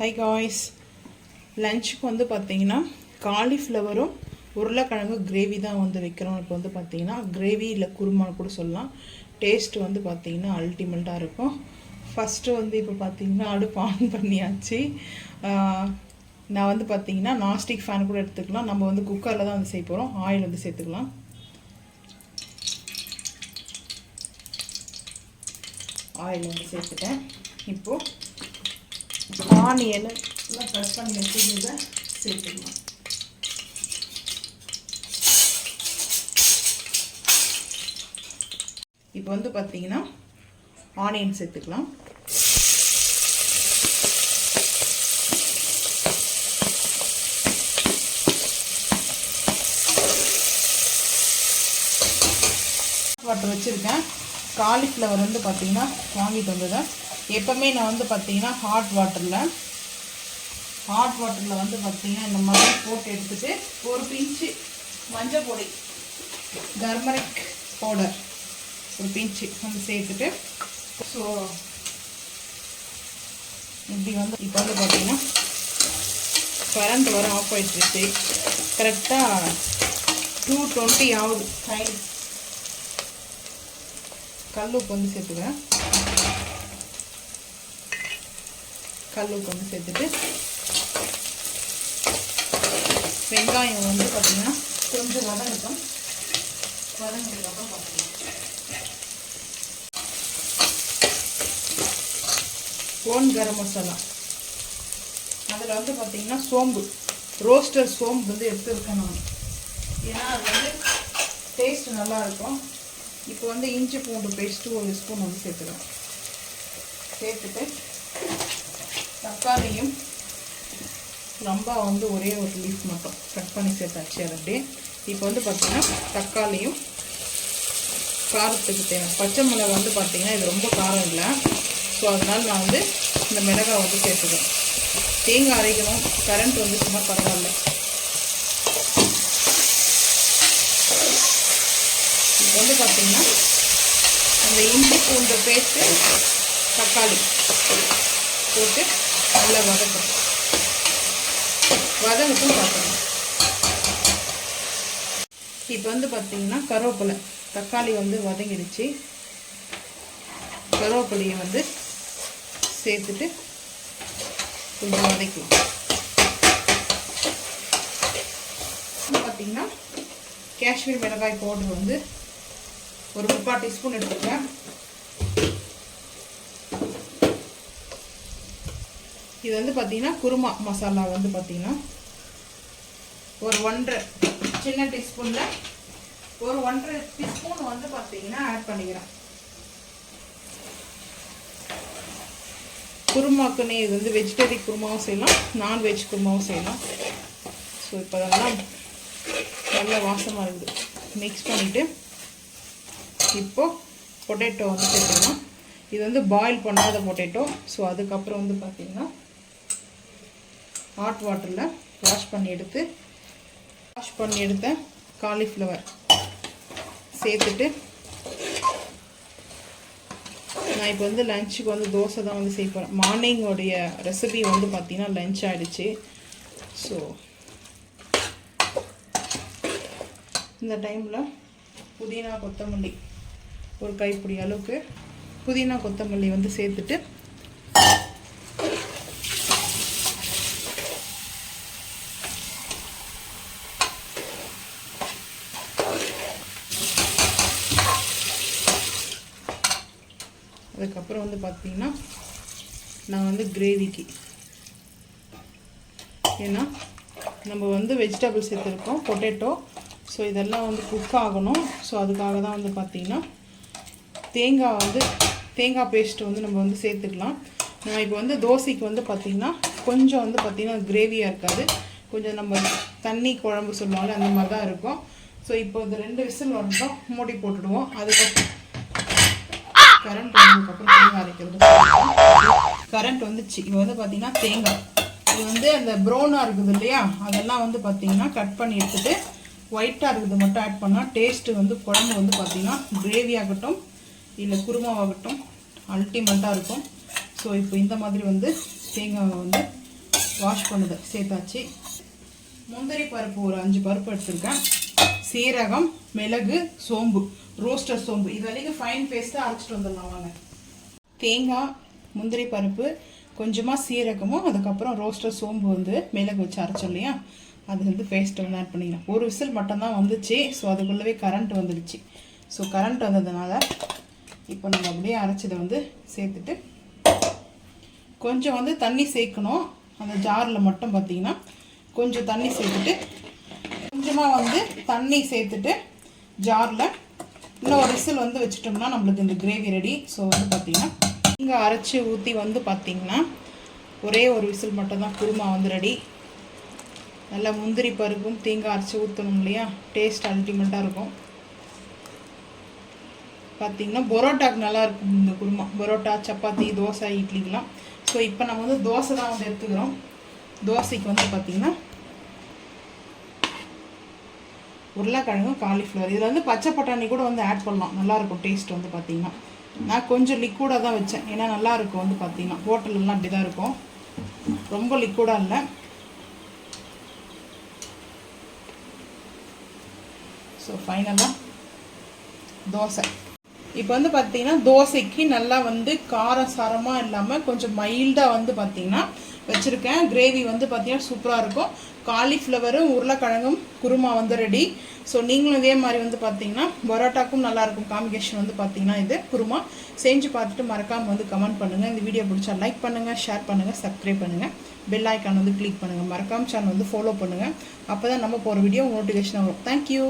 High guys, லஞ்சுக்கு வந்து பார்த்தீங்கன்னா காலிஃப்ளவரும் உருளைக்கிழங்கு கிரேவி தான் வந்து வைக்கிறோம். இப்போ வந்து பார்த்தீங்கன்னா கிரேவி இல்லை குருமான்னு கூட சொல்லலாம். டேஸ்ட்டு வந்து பார்த்தீங்கன்னா அல்டிமேட்டாக இருக்கும். ஃபஸ்ட்டு வந்து இப்போ பார்த்தீங்கன்னா அடுப்பு ஆன் பண்ணியாச்சு. நான் வந்து பார்த்தீங்கன்னா நான்ஸ்டிக் ஃபேன் கூட எடுத்துக்கலாம். நம்ம வந்து குக்கரில் தான் வந்து செய்ய போகிறோம். ஆயில் வந்து சேர்த்துக்கலாம். ஆயில் வந்து சேர்த்துட்டேன். இப்போது ஆனியனை ப்ரெஸ் பண்ணி வச்சுக்கிறத சேர்த்துக்கலாம். இப்போ வந்து பார்த்தீங்கன்னா ஆனியன் சேர்த்துக்கலாம். வாட்டர் வச்சுருக்கேன். காலிஃப்ளவர் வந்து பார்த்தீங்கன்னா வாங்கிட்டு வந்ததேன். எப்போவுமே நான் வந்து பார்த்தீங்கன்னா ஹாட் வாட்டரில் வந்து பார்த்தீங்கன்னா இந்த மாதிரி போட்டு எடுத்துகிட்டு ஒரு பிஞ்சு மஞ்சள் பொடி, டர்மரிக் பவுடர் ஒரு பிஞ்சு வந்து சேர்த்துட்டு, ஸோ இப்படி வந்து இப்போ வந்து பார்த்தீங்கன்னா கரண்ட் வர ஆஃப் ஆகிடுச்சு. கரெக்டாக 2:20 ஆகுது டைம். கல் உப்பு வந்து சேர்த்துக்கிறேன். கல் உப்பு வந்து சேர்த்துட்டு வெங்காயம் வந்து பார்த்தீங்கன்னா கொஞ்சம் வதங்கட்டும். வதங்கினதுக்கப்புறம் பார்த்தீங்கன்னா ஓன் கரம் மசாலா, அதில் வந்து பார்த்தீங்கன்னா சோம்பு, ரோஸ்டர் சோம்பு வந்து எடுத்துருக்கேன் நான். ஏன்னா அது வந்து டேஸ்ட் நல்லாயிருக்கும். இப்போ வந்து இஞ்சி பூண்டு பேஸ்ட்டு ஒரு ஸ்பூன் வந்து சேர்த்துக்கலாம். சேர்த்துட்டு தக்காளியும் ரொம்ப வந்து ஒரே ஒரு லீஃப் மட்டும் கட் பண்ணி சேர்த்தாச்சு. அது அப்படியே இப்போ வந்து பார்த்திங்கன்னா தக்காளியும் காரத்துக்கு தேவை. பச்சை மிளகாய் வந்து பார்த்திங்கன்னா இது ரொம்ப காரம் இல்லை, ஸோ அதனால் நான் வந்து இந்த மிளகாய் வந்து சேர்த்துக்கிறேன். தேங்காய் அரைக்கணும், கரண்ட் வந்துச்சுன்னா பரவாயில்ல. இப்போ வந்து பார்த்திங்கன்னா அந்த இஞ்சி பூண்டு பேஸ்ட்டு தக்காளி போட்டு நல்லா வதக்கணும். வதங்கட்டும் பார்க்கணும். இப்போ வந்து பார்த்தீங்கன்னா கருவேப்பிலை, தக்காளி வந்து வதங்கிடுச்சு. கருவேப்பிலையை வந்து சேர்த்துட்டு கொஞ்சம் வதக்கலாம். பார்த்தீங்கன்னா காஷ்மீர் மிளகாய் பவுடர் வந்து ஒரு 3/4 டீஸ்பூன் எடுத்துக்கிறேன். இது வந்து பார்த்தீங்கன்னா குருமா மசாலா வந்து பார்த்தீங்கன்னா ஒரு 1.5 சின்ன டீஸ்பூனில் ஒரு 1.5 டீஸ்பூன் வந்து பார்த்தீங்கன்னா ஆட் பண்ணிக்கிறேன். குருமாக்குன்னே இது வந்து வெஜிடேரியன் குருமாவும் செய்யலாம், நான்வெஜ் குருமாவும் செய்யலாம். ஸோ இப்போ அதெல்லாம் நல்ல வாசமாக இருக்குது. மிக்ஸ் பண்ணிவிட்டு இப்போது பொட்டேட்டோ வந்து சேர்த்துக்கலாம். இது வந்து பாயில் பண்ணாத பொட்டேட்டோ. ஸோ அதுக்கப்புறம் வந்து பார்த்திங்கன்னா ஹாட் வாட்டரில் வாஷ் பண்ணி எடுத்த காலிஃப்ளவர் சேர்த்துட்டு, நான் இப்போ வந்து லஞ்சுக்கு வந்து தோசை தான் வந்து செய்ய போகிறேன். மார்னிங்கோடைய ரெசிபி வந்து பார்த்திங்கன்னா லஞ்ச் ஆகிடுச்சு. ஸோ இந்த டைமில் புதினா கொத்தமல்லி ஒரு கைப்பிடி அளவுக்கு புதினா கொத்தமல்லி வந்து சேர்த்துட்டு அதுக்கப்புறம் வந்து பார்த்திங்கன்னா நான் வந்து கிரேவிக்கு, ஏன்னா நம்ம வந்து வெஜிடபிள் சேர்த்துருக்கோம், பொட்டேட்டோ. ஸோ இதெல்லாம் வந்து குக் ஆகணும். ஸோ அதுக்காக தான் வந்து பார்த்திங்கன்னா தேங்காய் பேஸ்ட்டு வந்து நம்ம வந்து சேர்த்துக்கலாம். நான் இப்போ வந்து தோசைக்கு வந்து பார்த்திங்கன்னா கொஞ்சம் வந்து பார்த்திங்கன்னா கிரேவியாக இருக்காது, கொஞ்சம் நம்ம தண்ணி குழம்பு சொல்லுவாங்க அந்த மாதிரி தான் இருக்கும். ஸோ இப்போ இந்த 2 விசில் வரணும், மூடி போட்டுடுவோம். அதுக்கப்புறம் கரண்ட் வந்ததுக்கப்புறம் தேங்காய் அரைக்கிறது. கரண்ட் வந்துச்சு. இப்போ வந்து பார்த்திங்கன்னா தேங்காய் இது வந்து அந்த ப்ரௌனாக இருக்குது இல்லையா, அதெல்லாம் வந்து பார்த்திங்கன்னா கட் பண்ணி எடுத்துகிட்டு ஒயிட்டாக இருக்குது மட்டும் ஆட் பண்ணால் டேஸ்ட்டு வந்து குழம்பு வந்து பார்த்திங்கன்னா கிரேவி ஆகட்டும் இல்லை குருமாவாகட்டும் அல்டிமேட்டாக இருக்கும். ஸோ இப்போ இந்த மாதிரி வந்து தேங்காவை வந்து வாஷ் பண்ணது சேர்த்தாச்சு. முந்திரி பருப்பு ஒரு 5 பருப்பு எடுத்துருக்கேன். சீரகம், மிளகு, சோம்பு, ரோஸ்டர் சோம்பு, இது வரைக்கும் ஃபைன் பேஸ்ட்டாக அரைச்சிட்டு வந்துடலாம் வாங்க. தேங்காய், முந்திரி பருப்பு, கொஞ்சமாக சீரகமும், அதுக்கப்புறம் ரோஸ்டர் சோம்பு வந்து மிளகு வச்சு அரைச்சோம் இல்லையா, அது வந்து பேஸ்ட்டை வந்து ஆட் பண்ணிக்கலாம். ஒரு விசில் மட்டும்தான் வந்துச்சு. ஸோ அதுக்குள்ளவே கரண்ட் வந்துடுச்சு. ஸோ கரண்ட் வந்ததுனால இப்போ நம்ம அப்படியே அரைச்சதை வந்து சேர்த்துட்டு கொஞ்சம் வந்து தண்ணி சேர்க்கணும். அந்த ஜாரில் மட்டும் பார்த்திங்கன்னா கொஞ்சம் தண்ணி சேர்த்துட்டு கொஞ்சமாக வந்து தண்ணி சேர்த்துட்டு ஜாரில் இன்னும் ஒரு விசில் வந்து வச்சுட்டோம்னா நம்மளுக்கு இந்த கிரேவி ரெடி. ஸோ வந்து பார்த்திங்கன்னா இங்கே அரைச்சி ஊற்றி வந்து பார்த்திங்கன்னா ஒரே ஒரு விசில் மட்டும்தான் குருமா வந்து ரெடி. நல்லா முந்திரி பருப்பும் தேங்காய் அரைச்சி ஊற்றணும் இல்லையா, டேஸ்ட் அல்டிமேட்டாக இருக்கும். பார்த்திங்கன்னா பரோட்டாக்கு நல்லாயிருக்கும் இந்த குருமா. பரோட்டா, சப்பாத்தி, தோசை, இட்லிக்கெலாம். ஸோ இப்போ நம்ம வந்து தோசை தான் வந்து எடுத்துக்கிறோம். தோசைக்கு வந்து பார்த்திங்கன்னா உருளைக்கிழங்கும் காலிஃப்ளவர், இதில் வந்து பச்சை பட்டாணி கூட வந்து ஆட் பண்ணலாம், நல்லாயிருக்கும் டேஸ்ட் வந்து பார்த்திங்கன்னா. நான் கொஞ்சம் லிக்விடாக தான் வச்சேன், ஏன்னா நல்லாயிருக்கும் வந்து பார்த்திங்கன்னா. ஹோட்டலெலாம் அப்படி தான் இருக்கும், ரொம்ப லிக்விடாக இல்லை. ஸோ ஃபைனலாக தோசை. இப்போ வந்து பார்த்திங்கன்னா தோசைக்கு நல்லா வந்து காரம் சாரமாக இல்லாமல் கொஞ்சம் மைல்டாக வந்து பார்த்திங்கன்னா வச்சுருக்கேன். கிரேவி வந்து பார்த்திங்கன்னா சூப்பராக இருக்கும். காலிஃப்ளவரும் உருளைக்கிழங்கும் குருமா வந்து ரெடி. ஸோ நீங்களும் இதே மாதிரி வந்து பார்த்திங்கன்னா பரோட்டாக்கும் நல்லாயிருக்கும் காம்பினேஷன் வந்து பார்த்திங்கன்னா இது குருமா. செஞ்சு பார்த்துட்டு மறக்காமல் வந்து கமெண்ட் பண்ணுங்கள். இந்த வீடியோ பிடிச்சா லைக் பண்ணுங்கள், ஷேர் பண்ணுங்கள், சப்ஸ்கிரைப் பண்ணுங்கள், பெல் ஐக்கான் வந்து கிளிக் பண்ணுங்கள். மறக்காமல் சேனல் வந்து ஃபாலோ பண்ணுங்கள். அப்போ தான் நம்ம போகிற வீடியோ நோட்டிஃபிகேஷன் வரும். தேங்க்யூ.